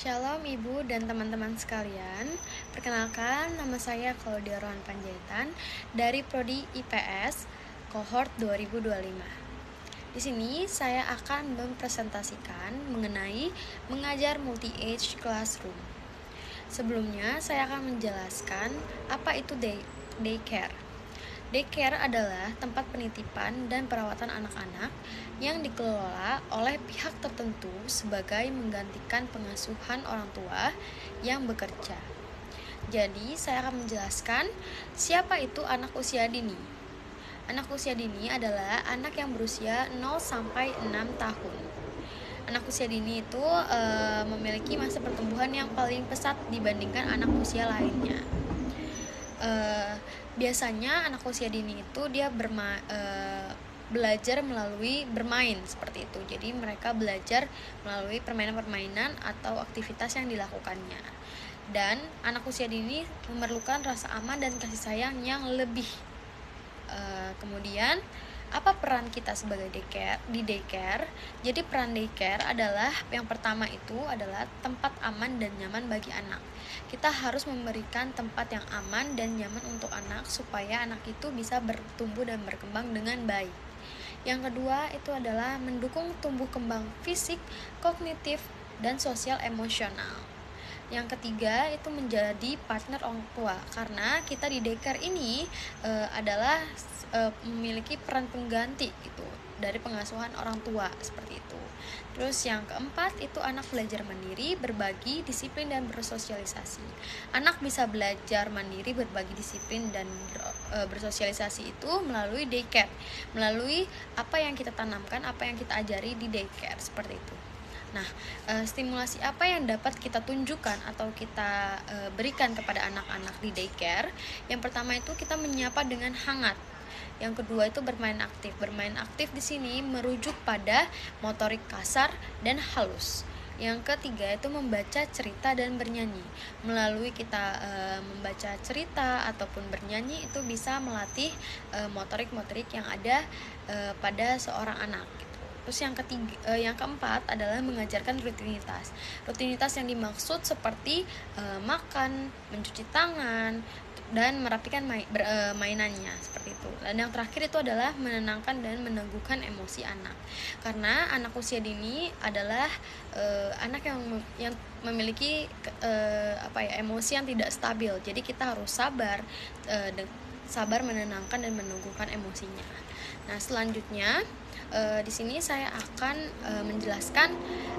Shalom Ibu dan teman-teman sekalian. Perkenalkan, nama saya Claudia Rohan Panjaitan dari Prodi IPS Cohort 2025. Di sini saya akan mempresentasikan mengenai mengajar multi-age classroom. Sebelumnya, saya akan menjelaskan apa itu daycare. Daycare adalah tempat penitipan dan perawatan anak-anak yang dikelola oleh pihak tertentu sebagai menggantikan pengasuhan orang tua yang bekerja. Jadi, saya akan menjelaskan siapa itu anak usia dini. Anak usia dini adalah anak yang berusia 0 sampai 6 tahun. Anak usia dini itu memiliki masa pertumbuhan yang paling pesat dibandingkan anak usia lainnya. Biasanya anak usia dini itu dia belajar melalui bermain seperti itu. Jadi mereka belajar melalui permainan-permainan atau aktivitas yang dilakukannya. Dan anak usia dini memerlukan rasa aman dan kasih sayang yang lebih. Kemudian apa peran kita sebagai daycare? Jadi peran daycare adalah yang pertama itu adalah tempat aman dan nyaman bagi anak. Kita harus memberikan tempat yang aman dan nyaman untuk anak supaya anak itu bisa bertumbuh dan berkembang dengan baik. Yang kedua itu adalah mendukung tumbuh kembang fisik, kognitif, dan sosial emosional. Yang ketiga itu menjadi partner orang tua, karena kita di daycare ini adalah memiliki peran pengganti gitu dari pengasuhan orang tua seperti itu. Terus yang keempat itu anak belajar mandiri, berbagi, disiplin, dan bersosialisasi. Anak bisa belajar mandiri, berbagi, disiplin, dan bersosialisasi itu melalui daycare, melalui apa yang kita tanamkan, apa yang kita ajari di daycare seperti itu. Nah, stimulasi apa yang dapat kita tunjukkan atau kita berikan kepada anak-anak di daycare? Yang pertama itu kita menyapa dengan hangat. Yang kedua itu bermain aktif. Bermain aktif di sini merujuk pada motorik kasar dan halus. Yang ketiga itu membaca cerita dan bernyanyi. Melalui kita membaca cerita ataupun bernyanyi itu bisa melatih motorik-motorik yang ada pada seorang anak. Terus yang keempat adalah mengajarkan rutinitas. Rutinitas yang dimaksud seperti makan, mencuci tangan, dan merapikan mainannya seperti itu. Dan yang terakhir itu adalah menenangkan dan meneguhkan emosi anak. Karena anak usia dini adalah anak yang memiliki emosi yang tidak stabil. Jadi kita harus sabar menenangkan dan meneguhkan emosinya. Nah, selanjutnya di sini saya akan menjelaskan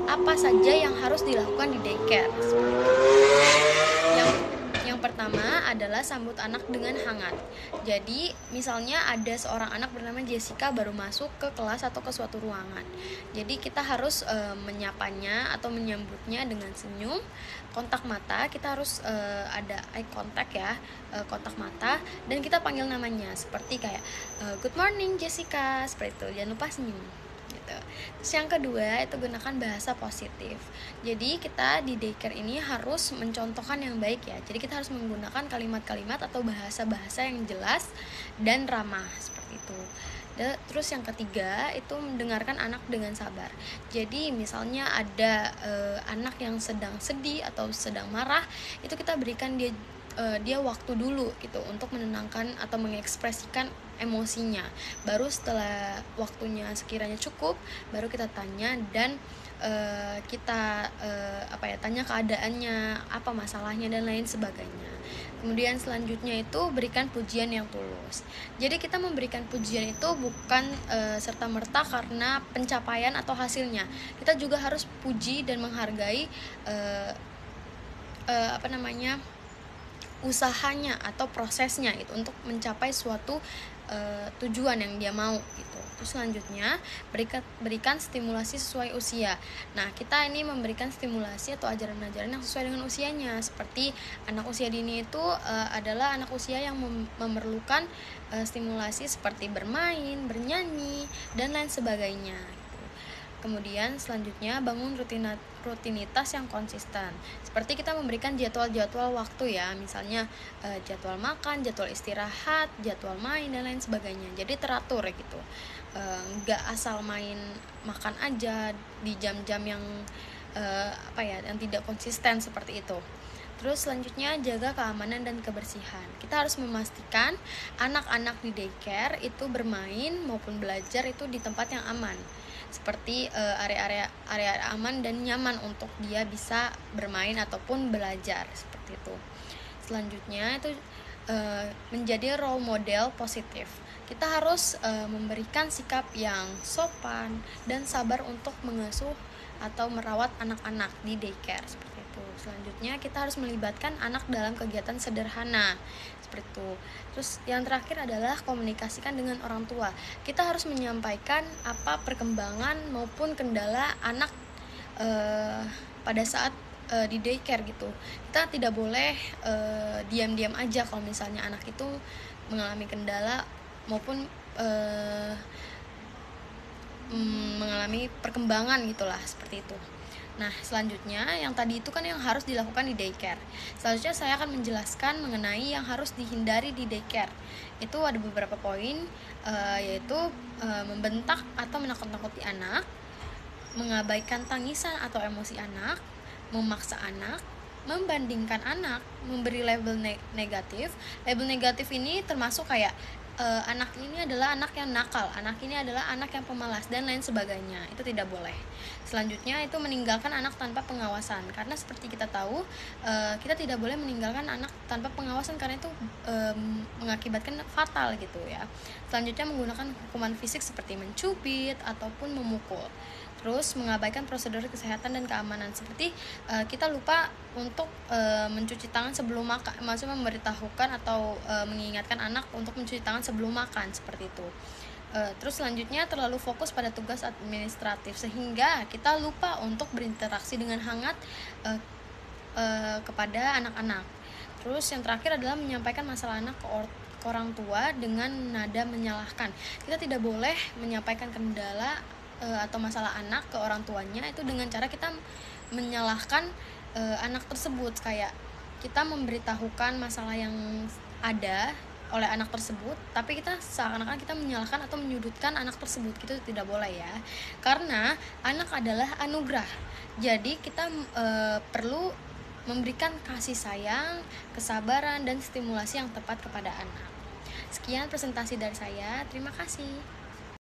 apa saja yang harus dilakukan di daycare. Yang pertama adalah sambut anak dengan hangat. Jadi, misalnya ada seorang anak bernama Jessica baru masuk ke kelas atau ke suatu ruangan. Jadi, kita harus menyapanya atau menyambutnya dengan senyum, kontak mata. Kita harus ada eye contact ya, kontak mata, dan kita panggil namanya seperti kayak good morning Jessica, seperti itu. Jangan lupa senyum. Gitu. Terus yang kedua itu gunakan bahasa positif. Jadi kita di daycare ini harus mencontohkan yang baik ya. Jadi kita harus menggunakan kalimat-kalimat atau bahasa-bahasa yang jelas dan ramah seperti itu. Terus yang ketiga itu mendengarkan anak dengan sabar. Jadi misalnya ada anak yang sedang sedih atau sedang marah, itu kita berikan dia waktu dulu gitu untuk menenangkan atau mengekspresikan emosinya. Baru setelah waktunya sekiranya cukup, baru kita tanya dan kita tanya keadaannya, apa masalahnya dan lain sebagainya. Kemudian selanjutnya itu berikan pujian yang tulus. Jadi kita memberikan pujian itu bukan serta-merta karena pencapaian atau hasilnya. Kita juga harus puji dan menghargai usahanya atau prosesnya itu untuk mencapai suatu tujuan yang dia mau gitu. Terus selanjutnya berikan stimulasi sesuai usia. Nah, kita ini memberikan stimulasi atau ajaran-ajaran yang sesuai dengan usianya. Seperti anak usia dini itu adalah anak usia yang memerlukan stimulasi seperti bermain, bernyanyi, dan lain sebagainya. Kemudian selanjutnya bangun rutinitas yang konsisten. Seperti kita memberikan jadwal-jadwal waktu ya, misalnya jadwal makan, jadwal istirahat, jadwal main dan lain sebagainya. Jadi teratur gitu. Nggak asal main makan aja di jam-jam yang yang tidak konsisten seperti itu. Terus selanjutnya jaga keamanan dan kebersihan. Kita harus memastikan anak-anak di daycare itu bermain maupun belajar itu di tempat yang aman, seperti area-area aman dan nyaman untuk dia bisa bermain ataupun belajar seperti itu. Selanjutnya itu menjadi role model positif. Kita harus memberikan sikap yang sopan dan sabar untuk mengasuh atau merawat anak-anak di daycare seperti itu. Selanjutnya kita harus melibatkan anak dalam kegiatan sederhana seperti itu. Terus yang terakhir adalah komunikasikan dengan orang tua. Kita harus menyampaikan apa perkembangan maupun kendala anak pada saat di daycare gitu. Kita tidak boleh diam-diam aja kalau misalnya anak itu mengalami kendala maupun mengalami perkembangan gitulah, seperti itu. Nah, selanjutnya yang tadi itu kan yang harus dilakukan di daycare. Selanjutnya saya akan menjelaskan mengenai yang harus dihindari di daycare. Itu ada beberapa poin, yaitu membentak atau menakut-nakuti anak, mengabaikan tangisan atau emosi anak, memaksa anak, membandingkan anak, memberi label negatif. Label negatif ini termasuk kayak anak ini adalah anak yang nakal, anak ini adalah anak yang pemalas, dan lain sebagainya. Itu tidak boleh. Selanjutnya itu meninggalkan anak tanpa pengawasan, karena seperti kita tahu kita tidak boleh meninggalkan anak tanpa pengawasan karena itu mengakibatkan fatal gitu ya. Selanjutnya menggunakan hukuman fisik seperti mencubit ataupun memukul. Terus mengabaikan prosedur kesehatan dan keamanan, seperti kita lupa untuk mencuci tangan sebelum makan, maksudnya memberitahukan atau mengingatkan anak untuk mencuci tangan sebelum makan seperti itu. Terus selanjutnya terlalu fokus pada tugas administratif sehingga kita lupa untuk berinteraksi dengan hangat kepada anak-anak. Terus yang terakhir adalah menyampaikan masalah anak ke orang tua dengan nada menyalahkan. Kita tidak boleh menyampaikan kendala atau masalah anak ke orang tuanya itu dengan cara kita menyalahkan anak tersebut, kayak kita memberitahukan masalah yang ada oleh anak tersebut, tapi kita seakan-akan kita menyalahkan atau menyudutkan anak tersebut. Itu tidak boleh ya, karena anak adalah anugerah. Jadi kita perlu memberikan kasih sayang, kesabaran, dan stimulasi yang tepat kepada anak. Sekian presentasi dari saya, terima kasih.